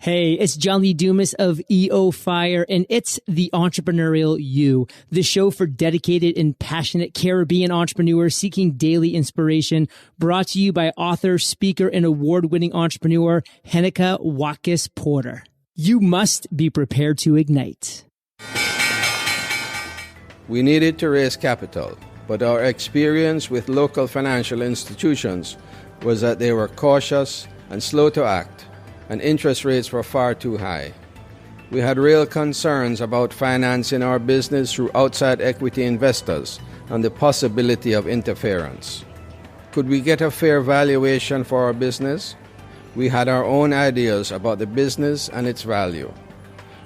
Hey, it's John Lee Dumas of EO Fire, and it's The Entrepreneurial You, the show for dedicated and passionate Caribbean entrepreneurs seeking daily inspiration, brought to you by author, speaker, and award-winning entrepreneur Heneka Watkis-Porter. You must be prepared to ignite. We needed to raise capital, but our experience with local financial institutions was that they were cautious and slow to act, and interest rates were far too high. We had real concerns about financing our business through outside equity investors and the possibility of interference. Could we get a fair valuation for our business? We had our own ideas about the business and its value.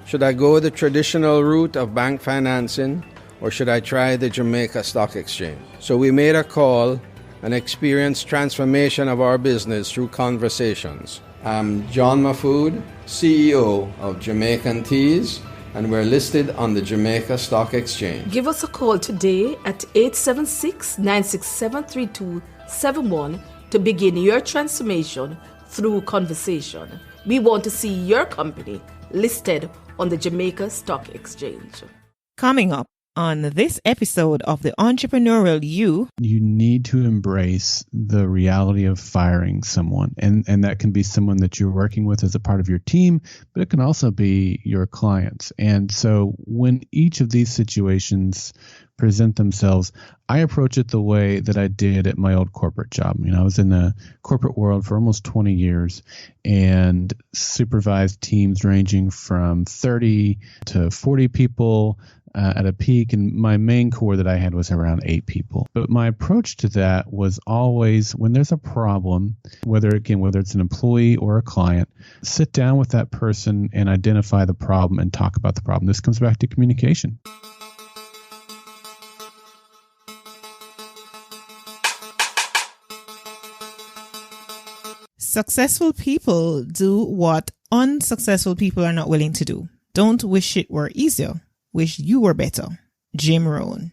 Should I go the traditional route of bank financing, or should I try the Jamaica Stock Exchange? So we made a call and experienced transformation of our business through conversations. I'm John Mahfood, CEO of Jamaican Teas, and we're listed on the Jamaica Stock Exchange. Give us a call today at 876-967-3271 to begin your transformation through conversation. We want to see your company listed on the Jamaica Stock Exchange. Coming up on this episode of The Entrepreneurial You need to embrace the reality of firing someone. And that can be someone that you're working with as a part of your team, but it can also be your clients. And so when each of these situations present themselves, I approach it the way that I did at my old corporate job. I was in the corporate world for almost 20 years and supervised teams ranging from 30 to 40 people at a peak, and my main core that I had was around 8 people. But my approach to that was always, when there's a problem, whether it's an employee or a client, sit down with that person and identify the problem and talk about the problem. This comes back to communication. Successful people do what unsuccessful people are not willing to do. Don't wish it were easier. Wish you were better. Jim Rohn.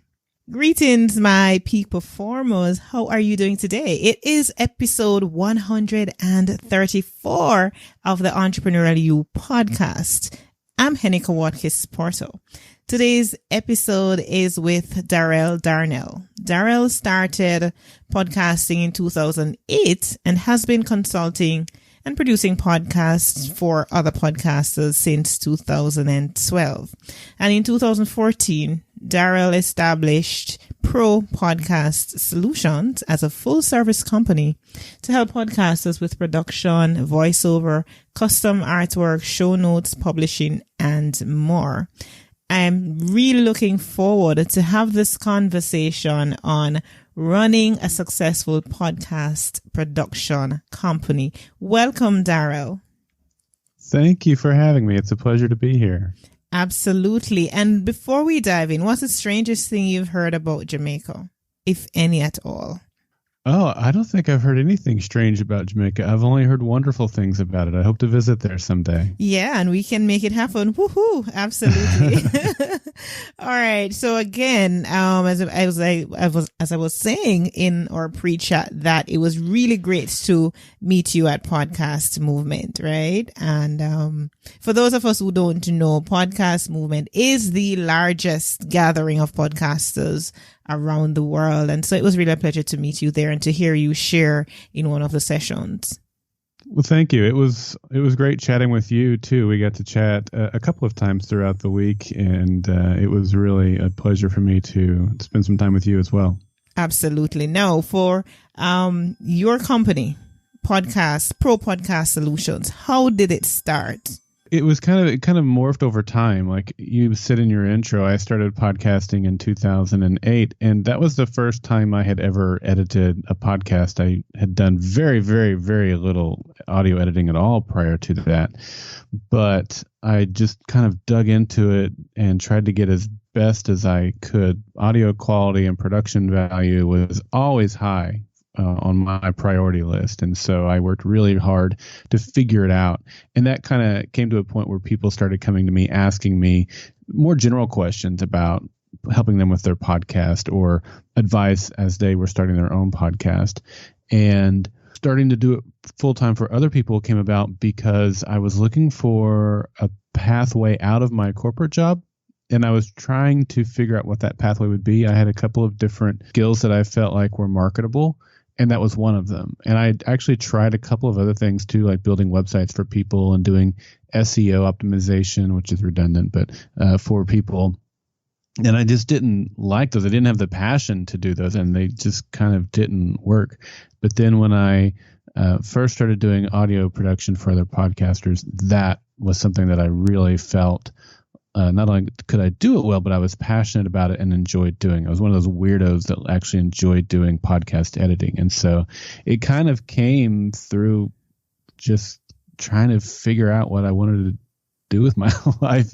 Greetings, my peak performers. How are you doing today? It is episode 134 of the Entrepreneurial You podcast. I'm Heneka Watkis-Porter. Today's episode is with Darrell Darnell. Darrell started podcasting in 2008 and has been consulting and producing podcasts for other podcasters since 2012. And in 2014, Darrell established Pro Podcast Solutions as a full-service company to help podcasters with production, voiceover, custom artwork, show notes, publishing, and more. I'm really looking forward to have this conversation on running a successful podcast production company. Welcome, Darrell. Thank you for having me. It's a pleasure to be here. Absolutely. And before we dive in, what's the strangest thing you've heard about Jamaica, if any at all? Oh, I don't think I've heard anything strange about Jamaica. I've only heard wonderful things about it. I hope to visit there someday. Yeah, and we can make it happen. Woohoo! Absolutely. All right. So again, as I was saying in our pre-chat, that it was really great to meet you at Podcast Movement, right? And for those of us who don't know, Podcast Movement is the largest gathering of podcasters around the world. And so it was really a pleasure to meet you there and to hear you share in one of the sessions. Well, thank you. It was great chatting with you too. We got to chat a couple of times throughout the week, and it was really a pleasure for me to spend some time with you as well. Absolutely. Now, for your company, Pro Podcast Solutions, how did it start? It was kind of morphed over time. Like you said in your intro, I started podcasting in 2008, and that was the first time I had ever edited a podcast. I had done very, very, very little audio editing at all prior to that, but I just kind of dug into it and tried to get as best as I could. Audio quality and production value was always high on my priority list. And so I worked really hard to figure it out. And that kind of came to a point where people started coming to me, asking me more general questions about helping them with their podcast or advice as they were starting their own podcast. And starting to do it full time for other people came about because I was looking for a pathway out of my corporate job. And I was trying to figure out what that pathway would be. I had a couple of different skills that I felt like were marketable, and that was one of them. And I actually tried a couple of other things too, like building websites for people and doing SEO optimization, which is redundant, but for people. And I just didn't like those. I didn't have the passion to do those, and they just kind of didn't work. But then when I first started doing audio production for other podcasters, that was something that I really felt not only could I do it well, but I was passionate about it and enjoyed doing it. I was one of those weirdos that actually enjoyed doing podcast editing. And so it kind of came through just trying to figure out what I wanted to do with my life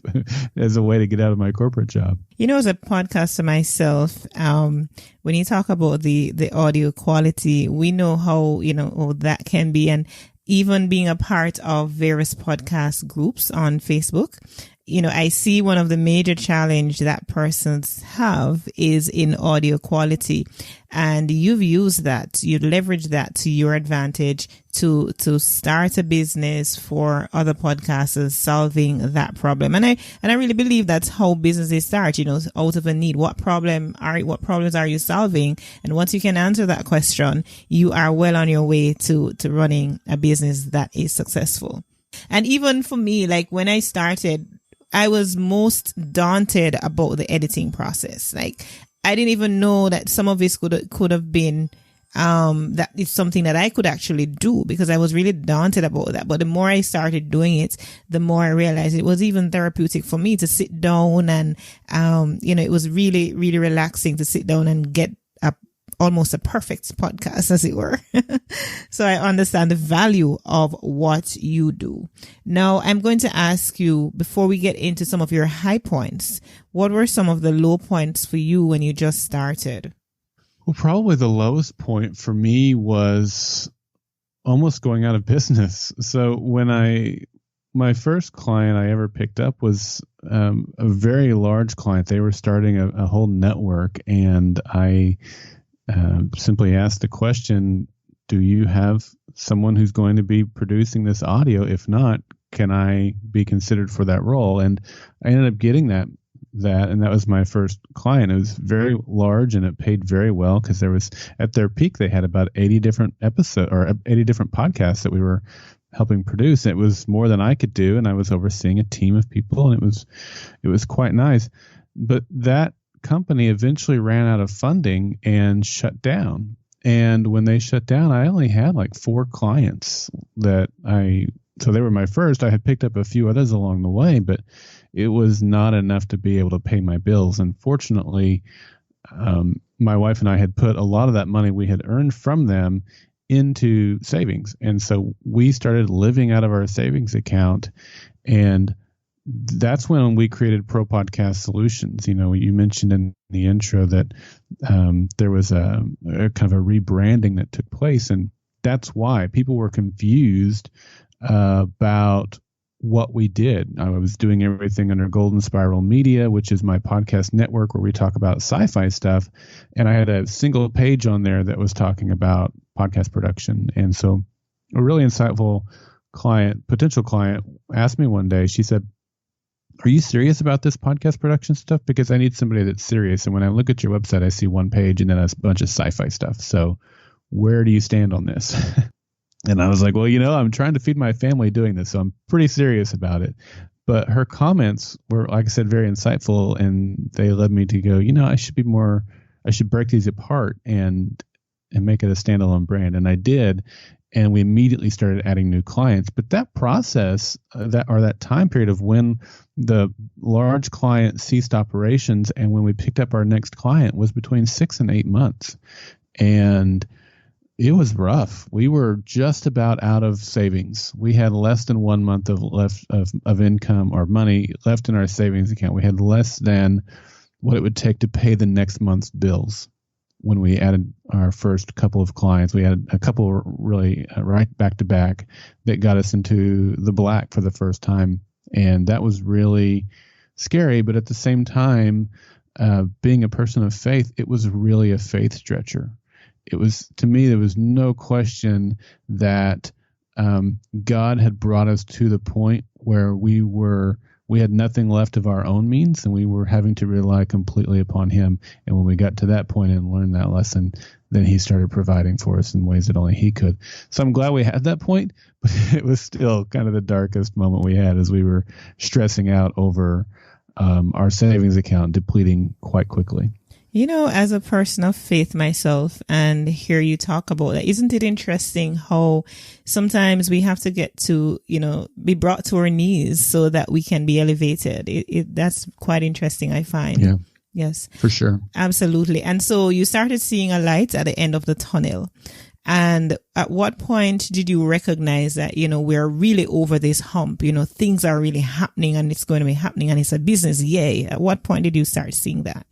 as a way to get out of my corporate job. As a podcaster myself, when you talk about the audio quality, we know how that can be. And even being a part of various podcast groups on Facebook, I see one of the major challenge that persons have is in audio quality. And you've used that, you leverage that to your advantage to start a business for other podcasters solving that problem. And I really believe that's how businesses start, out of a need. What problems are you solving? And once you can answer that question, you are well on your way to running a business that is successful. And even for me, like when I started, I was most daunted about the editing process. Like I didn't even know that some of this could have been that it's something that I could actually do, because I was really daunted about that. But the more I started doing it, the more I realized it was even therapeutic for me to sit down and it was really, really relaxing to sit down and get almost a perfect podcast, as it were. So I understand the value of what you do. Now, I'm going to ask you, before we get into some of your high points, what were some of the low points for you when you just started? Well, probably the lowest point for me was almost going out of business. So my first client I ever picked up was a very large client. They were starting a whole network, and I simply asked the question, do you have someone who's going to be producing this audio? If not, can I be considered for that role? And I ended up getting that, and that was my first client. It was very large, and it paid very well, because there was, at their peak, they had about 80 different episodes or 80 different podcasts that we were helping produce. It was more than I could do, and I was overseeing a team of people, and it was quite nice. But that company eventually ran out of funding and shut down. And when they shut down, I only had like 4 clients so they were my first. I had picked up a few others along the way, but it was not enough to be able to pay my bills. And fortunately, my wife and I had put a lot of that money we had earned from them into savings. And so we started living out of our savings account, and that's when we created Pro Podcast Solutions. You mentioned in the intro that there was a kind of a rebranding that took place, and that's why people were confused about what we did. I was doing everything under Golden Spiral Media, which is my podcast network where we talk about sci-fi stuff, and I had a single page on there that was talking about podcast production. And so a really insightful potential client, asked me one day, she said, "Are you serious about this podcast production stuff? Because I need somebody that's serious. And when I look at your website, I see one page and then a bunch of sci-fi stuff. So where do you stand on this?" And I was like, well, I'm trying to feed my family doing this, so I'm pretty serious about it. But her comments were, like I said, very insightful, and they led me to go, I should break these apart and make it a standalone brand. And I did. And we immediately started adding new clients. But that process, that time period of when the large client ceased operations and when we picked up our next client, was between 6 and 8 months. And it was rough. We were just about out of savings. We had less than 1 month of income or money left in our savings account. We had less than what it would take to pay the next month's bills. When we added our first couple of clients, we had a couple really right back to back that got us into the black for the first time. And that was really scary. But at the same time, being a person of faith, it was really a faith stretcher. it was, to me, there was no question that God had brought us to the point where we had nothing left of our own means, and we were having to rely completely upon him. And when we got to that point and learned that lesson, then he started providing for us in ways that only he could. So I'm glad we had that point, but it was still kind of the darkest moment we had as we were stressing out over our savings account depleting quite quickly. You know, as a person of faith myself, and hear you talk about that, isn't it interesting how sometimes we have to get to, be brought to our knees so that we can be elevated? That's quite interesting, I find. Yeah. Yes. For sure. Absolutely. And so you started seeing a light at the end of the tunnel. And at what point did you recognize that, we're really over this hump, things are really happening and it's going to be happening and it's a business? Yay. At what point did you start seeing that?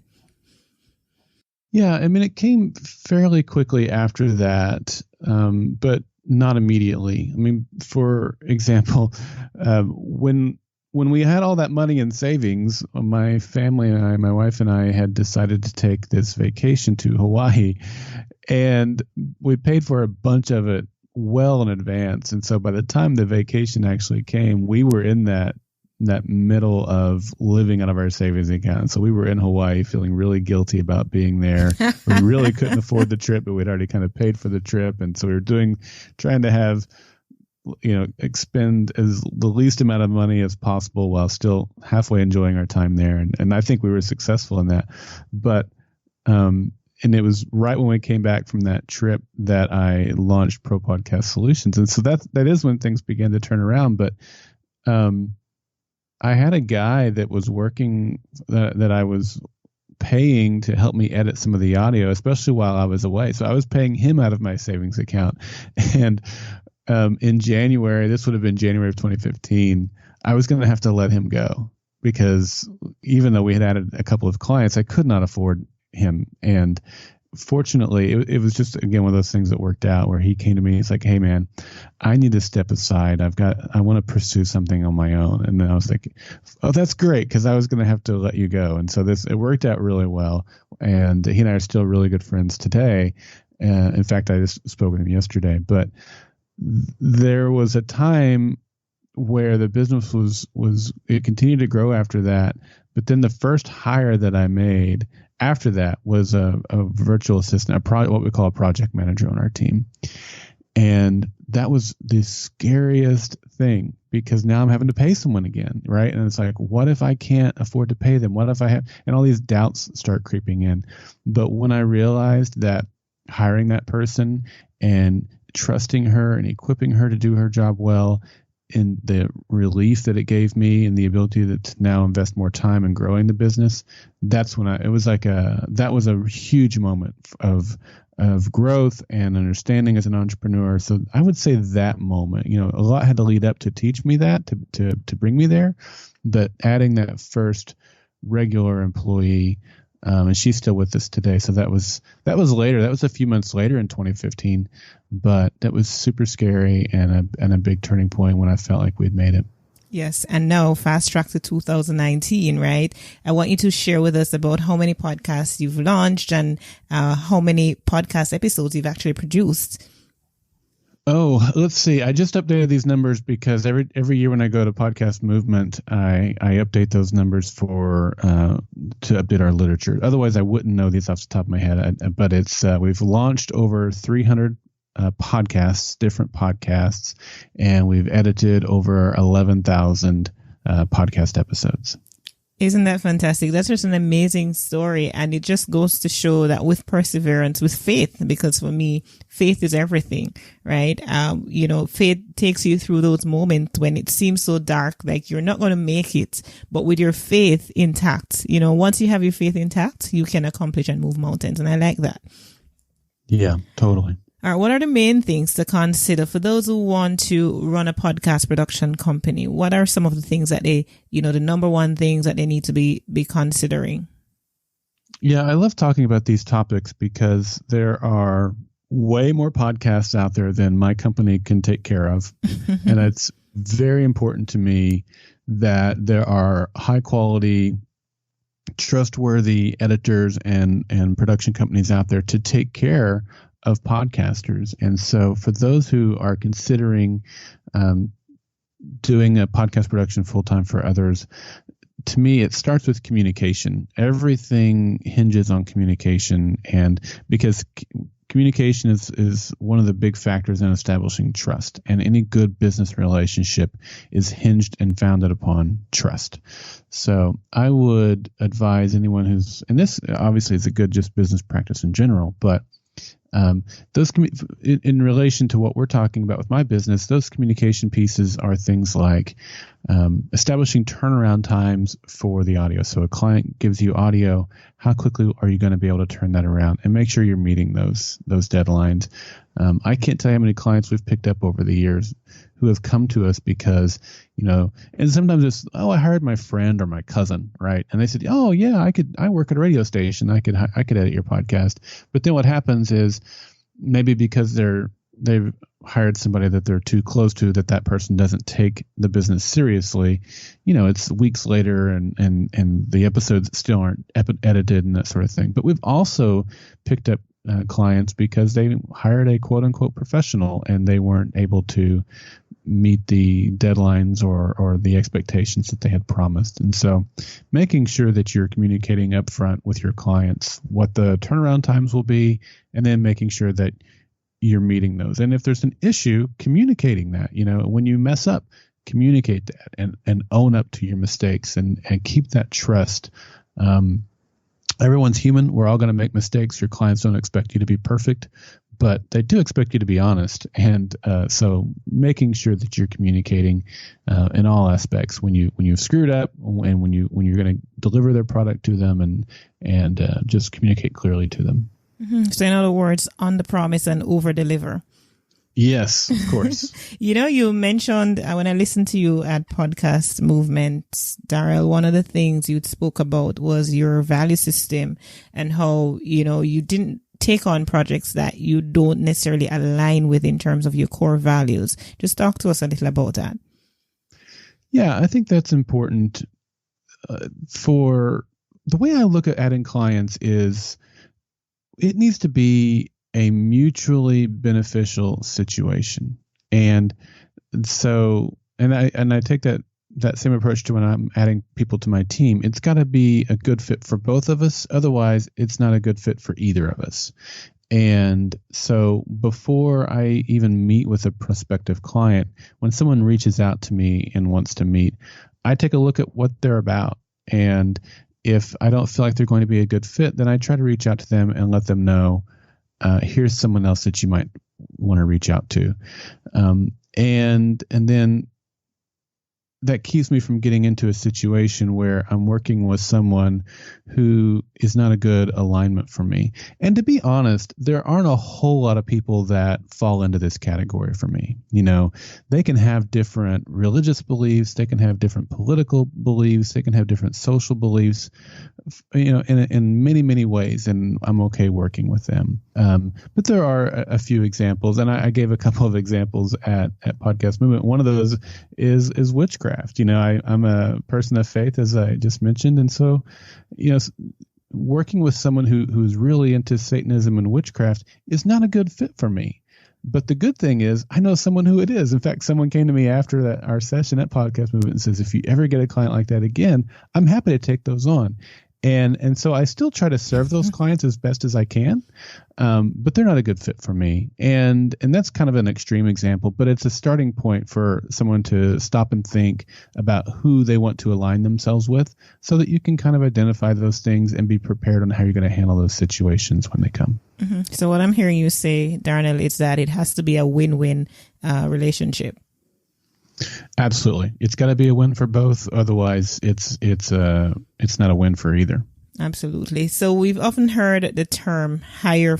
Yeah, I mean, it came fairly quickly after that, but not immediately. I mean, for example, when we had all that money in savings, my family and I, my wife and I, had decided to take this vacation to Hawaii, and we paid for a bunch of it well in advance. And so by the time the vacation actually came, we were in that middle of living out of our savings account. So we were in Hawaii feeling really guilty about being there. We really couldn't afford the trip, but we'd already kind of paid for the trip. And so we were trying to have, expend the least amount of money as possible while still halfway enjoying our time there. And I think we were successful in that. But, and it was right when we came back from that trip that I launched Pro Podcast Solutions. And so that is when things began to turn around. But, I had a guy that was working that I was paying to help me edit some of the audio, especially while I was away. So I was paying him out of my savings account. And in January, this would have been January of 2015, I was going to have to let him go because even though we had added a couple of clients, I could not afford him. And fortunately, it was just, again, one of those things that worked out where he came to me. He's like, "Hey, man, I need to step aside. I want to pursue something on my own." And then I was like, "Oh, that's great," because I was going to have to let you go. And so it worked out really well. And he and I are still really good friends today. In fact, I just spoke with him yesterday. But there was a time where the business it continued to grow after that. But then the first hire that I made after that was a virtual assistant, what we call a project manager on our team. And that was the scariest thing because now I'm having to pay someone again, right? And it's like, what if I can't afford to pay them? What if I have, and all these doubts start creeping in. But when I realized that hiring that person and trusting her and equipping her to do her job well, and the relief that it gave me and the ability to now invest more time in growing the business, that's when that was a huge moment of growth and understanding as an entrepreneur. So I would say that moment, a lot had to lead up to teach me that, to bring me there, but adding that first regular employee, and she's still with us today. So that was later. That was a few months later in 2015, but that was super scary and a big turning point when I felt like we'd made it. Yes. And now fast track to 2019, right? I want you to share with us about how many podcasts you've launched and how many podcast episodes you've actually produced. Oh, let's see. I just updated these numbers because every year when I go to Podcast Movement, I update those numbers to update our literature. Otherwise, I wouldn't know these off the top of my head. But it's we've launched over 300 podcasts, different podcasts, and we've edited over 11,000 podcast episodes. Isn't that fantastic? That's just an amazing story. And it just goes to show that with perseverance, with faith, because for me, faith is everything, right? Faith takes you through those moments when it seems so dark, like you're not going to make it, but with your faith intact, once you have your faith intact, you can accomplish and move mountains. And I like that. Yeah, totally. All right. What are the main things to consider for those who want to run a podcast production company? What are some of the things that the number one things that they need to be considering? Yeah, I love talking about these topics because there are way more podcasts out there than my company can take care of. And it's very important to me that there are high quality, trustworthy editors and production companies out there to take care podcasters. And so for those who are considering doing a podcast production full time for others, to me, it starts with communication. Everything hinges on communication, and because communication is one of the big factors in establishing trust, and any good business relationship is hinged and founded upon trust. So I would advise anyone who's, and this obviously is a good just business practice in general, but those in relation to what we're talking about with my business, those communication pieces are things like establishing turnaround times for the audio. So a client gives you audio, how quickly are you going to be able to turn that around, and make sure you're meeting those deadlines. I can't tell you how many clients we've picked up over the years who have come to us because, and sometimes it's, I hired my friend or my cousin, right? And they said, oh yeah, I work at a radio station. I could edit your podcast. But then what happens is maybe because they've hired somebody that they're too close to, that person doesn't take the business seriously. It's weeks later and the episodes still aren't edited and that sort of thing. But we've also picked up clients because they hired a quote unquote professional and they weren't able to meet the deadlines or the expectations that they had promised. And so making sure that you're communicating up front with your clients what the turnaround times will be, and then making sure that you're meeting those. And if there's an issue, communicating that, when you mess up, communicate that and own up to your mistakes and keep that trust. Everyone's human. We're all going to make mistakes. Your clients don't expect you to be perfect, but they do expect you to be honest. And so making sure that you're communicating in all aspects when you've screwed up and when you're going to deliver their product to them and just communicate clearly to them. Mm-hmm. So in other words, on the promise and over deliver. Yes, of course. You mentioned when I listened to you at Podcast Movement, Darrell, one of the things you spoke about was your value system and how, you didn't take on projects that you don't necessarily align with in terms of your core values. Just talk to us a little about that. Yeah, I think that's important. For the way I look at adding clients is it needs to be a mutually beneficial situation. And so, and I take that same approach to when I'm adding people to my team. It's got to be a good fit for both of us. Otherwise, it's not a good fit for either of us. And so before I even meet with a prospective client, when someone reaches out to me and wants to meet, I take a look at what they're about. And if I don't feel like they're going to be a good fit, then I try to reach out to them and let them know, here's someone else that you might want to reach out to. And then that keeps me from getting into a situation where I'm working with someone who is not a good alignment for me. And to be honest, there aren't a whole lot of people that fall into this category for me. They can have different religious beliefs. They can have different political beliefs. They can have different social beliefs, in many, many ways. And I'm okay working with them. But there are a few examples, and I gave a couple of examples at Podcast Movement. One of those is witchcraft. I'm a person of faith, as I just mentioned. And so, working with someone who's really into Satanism and witchcraft is not a good fit for me. But the good thing is I know someone who it is. In fact, someone came to me after our session at Podcast Movement and says, if you ever get a client like that again, I'm happy to take those on. And so I still try to serve those clients as best as I can, but they're not a good fit for me. And that's kind of an extreme example, but it's a starting point for someone to stop and think about who they want to align themselves with so that you can kind of identify those things and be prepared on how you're going to handle those situations when they come. Mm-hmm. So what I'm hearing you say, Darnell, is that it has to be a win-win relationship. Absolutely. It's got to be a win for both. Otherwise, it's not a win for either. Absolutely. So we've often heard the term hire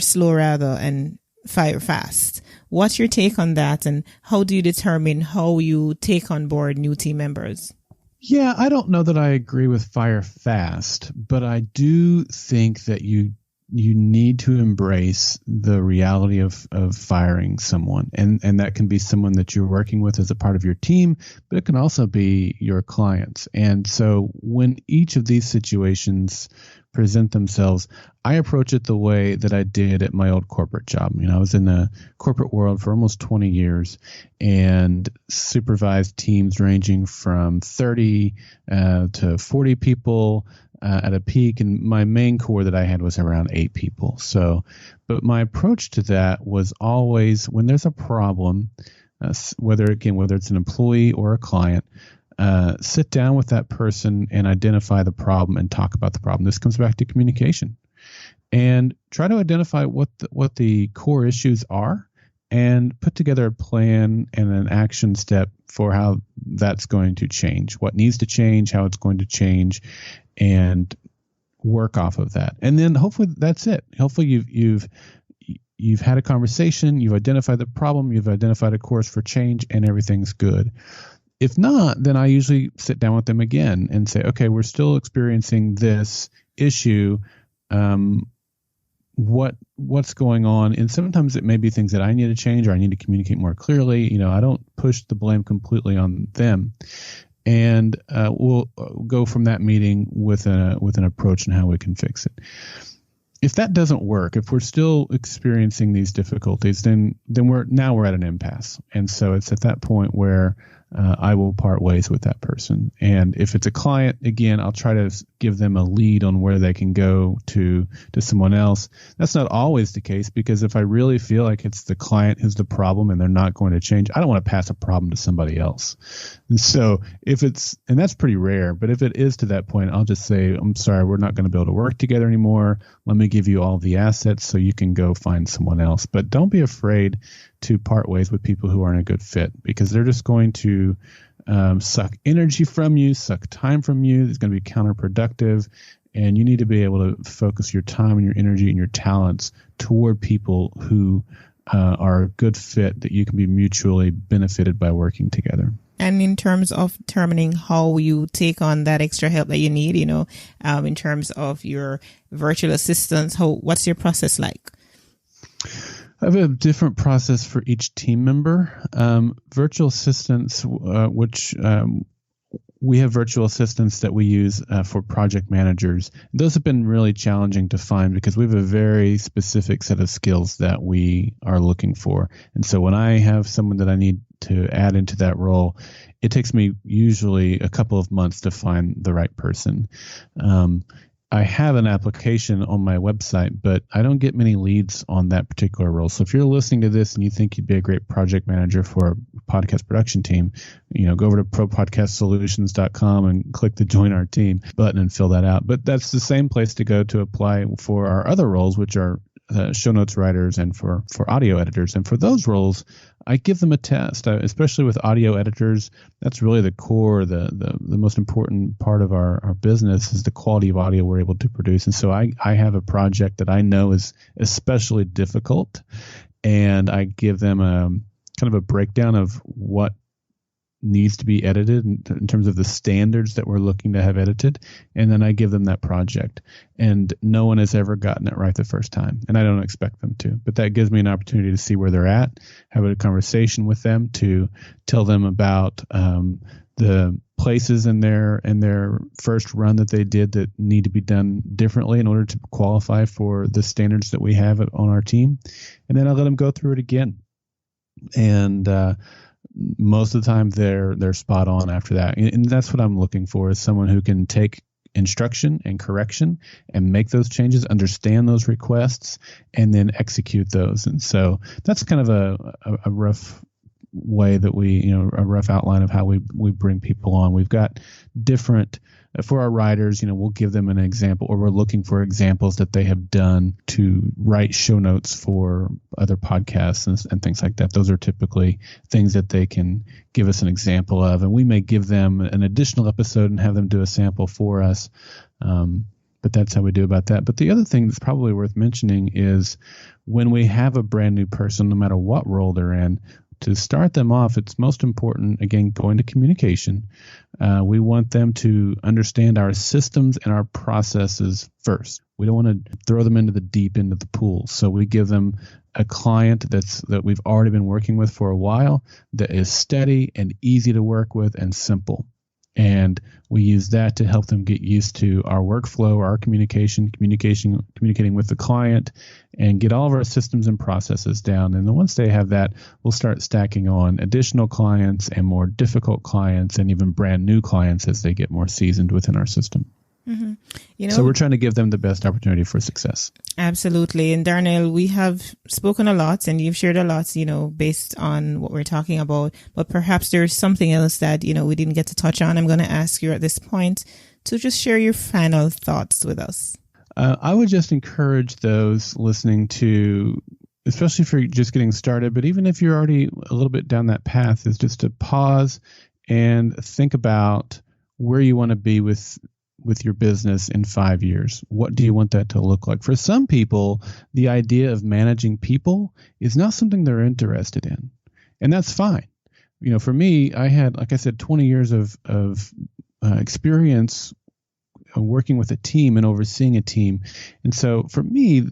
slow rather and fire fast. What's your take on that, and how do you determine how you take on board new team members? Yeah, I don't know that I agree with fire fast, but I do think that you need to embrace the reality of firing someone. And that can be someone that you're working with as a part of your team, but it can also be your clients. And so when each of these situations present themselves, I approach it the way that I did at my old corporate job. I was in the corporate world for almost 20 years and supervised teams ranging from 30 to 40 people at a peak. And my main core that I had was around 8 people. But my approach to that was always, when there's a problem, whether it's an employee or a client, sit down with that person and identify the problem and talk about the problem. This comes back to communication, and try to identify what the core issues are and put together a plan and an action step for how that's going to change, what needs to change, how it's going to change, and work off of that. And then hopefully that's it. Hopefully you've had a conversation, you've identified the problem, you've identified a course for change, and everything's good. If not, then I usually sit down with them again and say, okay, we're still experiencing this issue. What's going on? And sometimes it may be things that I need to change, or I need to communicate more clearly. I don't push the blame completely on them. And we'll go from that meeting with an approach on how we can fix it. If that doesn't work, if we're still experiencing these difficulties, then we're at an impasse. And so it's at that point where I will part ways with that person. And if it's a client, again, I'll try to give them a lead on where they can go to someone else. That's not always the case, because if I really feel like it's the client who's the problem and they're not going to change, I don't want to pass a problem to somebody else. And so and that's pretty rare, but if it is to that point, I'll just say, I'm sorry, we're not going to be able to work together anymore. Let me give you all the assets so you can go find someone else. But don't be afraid to part ways with people who aren't a good fit, because they're just going to suck energy from you, suck time from you. It's going to be counterproductive, and you need to be able to focus your time and your energy and your talents toward people who are a good fit, that you can be mutually benefited by working together. And in terms of determining how you take on that extra help that you need, in terms of your virtual assistants, what's your process like? I have a different process for each team member. Virtual assistants, we have virtual assistants that we use for project managers. Those have been really challenging to find, because we have a very specific set of skills that we are looking for. And so when I have someone that I need to add into that role, it takes me usually a couple of months to find the right person. I have an application on my website, but I don't get many leads on that particular role. So if you're listening to this and you think you'd be a great project manager for a podcast production team, go over to propodcastsolutions.com and click the join our team button and fill that out. But that's the same place to go to apply for our other roles, which are show notes writers and for audio editors. And for those roles, I give them a test, especially with audio editors. That's really the core, the most important part of our business is the quality of audio we're able to produce. And so I have a project that I know is especially difficult, and I give them a kind of a breakdown of what needs to be edited in terms of the standards that we're looking to have edited. And then I give them that project, and no one has ever gotten it right the first time. And I don't expect them to, but that gives me an opportunity to see where they're at, have a conversation with them to tell them about the places in their first run that they did that need to be done differently in order to qualify for the standards that we have on our team. And then I let them go through it again. And, most of the time they're spot on after that. And that's what I'm looking for, is someone who can take instruction and correction and make those changes, understand those requests, and then execute those. And so that's kind of a rough way that a rough outline of how we bring people on. We've got different, for our writers, we'll give them an example, or we're looking for examples that they have done to write show notes for other podcasts and things like that. Those are typically things that they can give us an example of, and we may give them an additional episode and have them do a sample for us. But that's how we do about that. But the other thing that's probably worth mentioning is when we have a brand new person, no matter what role they're in, to start them off, it's most important, again, going to communication. We want them to understand our systems and our processes first. We don't want to throw them into the deep end of the pool. So we give them a client that we've already been working with for a while, that is steady and easy to work with and simple. And we use that to help them get used to our workflow, our communicating with the client, and get all of our systems and processes down. And then once they have that, we'll start stacking on additional clients and more difficult clients and even brand new clients as they get more seasoned within our system. Mm-hmm. So we're trying to give them the best opportunity for success. Absolutely. And Darnell, we have spoken a lot and you've shared a lot, based on what we're talking about, but perhaps there's something else that, we didn't get to touch on. I'm going to ask you at this point to just share your final thoughts with us. I would just encourage those listening to, especially if you're just getting started, but even if you're already a little bit down that path, is just to pause and think about where you want to be with your business in 5 years. What do you want that to look like? For some people, the idea of managing people is not something they're interested in. And that's fine. For me, I had, like I said, 20 years of experience working with a team and overseeing a team. And so for me,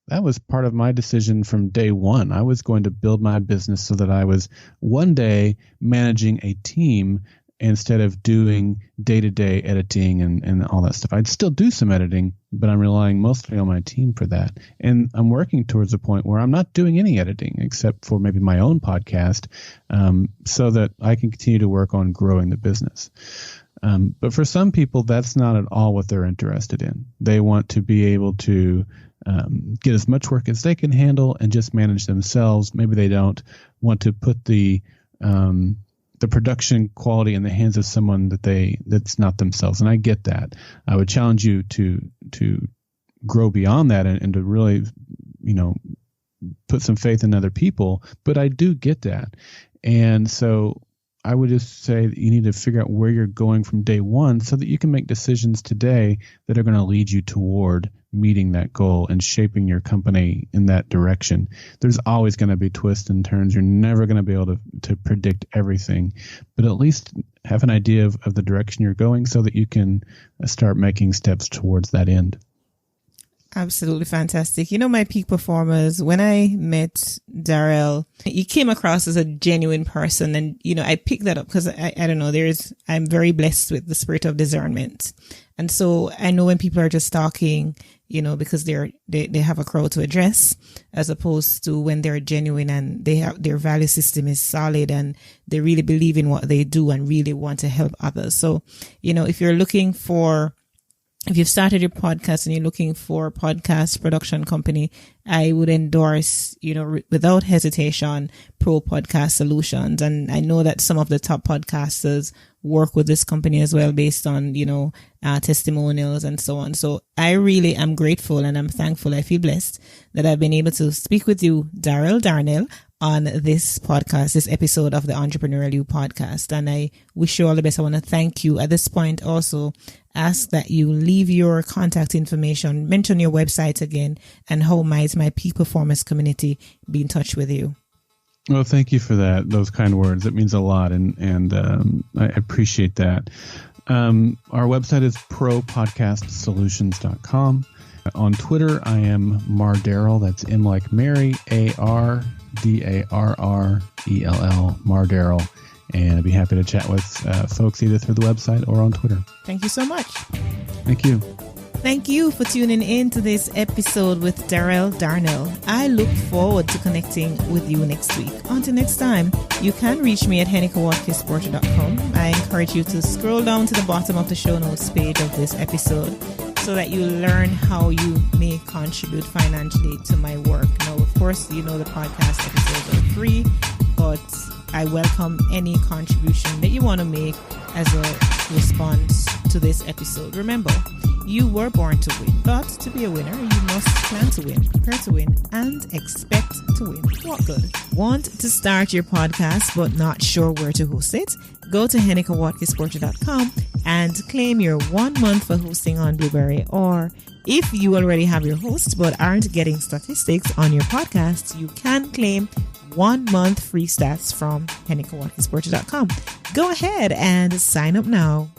that was part of my decision from day one. I was going to build my business so that I was one day managing a team instead of doing day-to-day editing and all that stuff. I'd still do some editing, but I'm relying mostly on my team for that. And I'm working towards a point where I'm not doing any editing except for maybe my own podcast, so that I can continue to work on growing the business. But for some people, that's not at all what they're interested in. They want to be able to get as much work as they can handle and just manage themselves. Maybe they don't want to put the production quality in the hands of someone that's not themselves. And I get that. I would challenge you to grow beyond that and to really, put some faith in other people. But I do get that. And so I would just say that you need to figure out where you're going from day one so that you can make decisions today that are going to lead you toward meeting that goal and shaping your company in that direction. There's always going to be twists and turns. You're never going to be able to predict everything, but at least have an idea of the direction you're going so that you can start making steps towards that end. Absolutely fantastic. My peak performers, when I met Darrell, he came across as a genuine person. And, I picked that up because I don't know, I'm very blessed with the spirit of discernment. And so I know when people are just talking, because they have a crowd to address, as opposed to when they're genuine and their value system is solid and they really believe in what they do and really want to help others. So, if you've started your podcast and you're looking for a podcast production company, I would endorse, without hesitation, Pro Podcast Solutions. And I know that some of the top podcasters work with this company as well based on, testimonials and so on. So I really am grateful and I'm thankful. I feel blessed that I've been able to speak with you, Darrell Darnell, on this podcast, this episode of the Entrepreneurial You podcast. And I wish you all the best. I want to thank you. At this point, also ask that you leave your contact information, mention your website again, and how might my peak performance community be in touch with you. Well, thank you for that. Those kind words. It means a lot. And I appreciate that. Our website is propodcastsolutions.com. On Twitter, I am Darrell. That's M like Mary, ARDARRELL, Darrell. And I'd be happy to chat with folks either through the website or on Twitter. Thank you so much. Thank you. Thank you for tuning in to this episode with Darrell Darnell. I look forward to connecting with you next week. Until next time, you can reach me at Watkis-Porter.com. I encourage you to scroll down to the bottom of the show notes page of this episode so that you learn how you may contribute financially to my work. Now, of course, the podcast episodes are free, but I welcome any contribution that you want to make as a response to this episode. Remember, you were born to win, but to be a winner, you must plan to win, prepare to win, and expect to win. What good? Want to start your podcast but not sure where to host it? Go to Watkis-Porter.com and claim your 1 month for hosting on Blueberry. Or if you already have your host but aren't getting statistics on your podcast, you can claim 1 month free stats from Watkis-Porter.com. Go ahead and sign up now.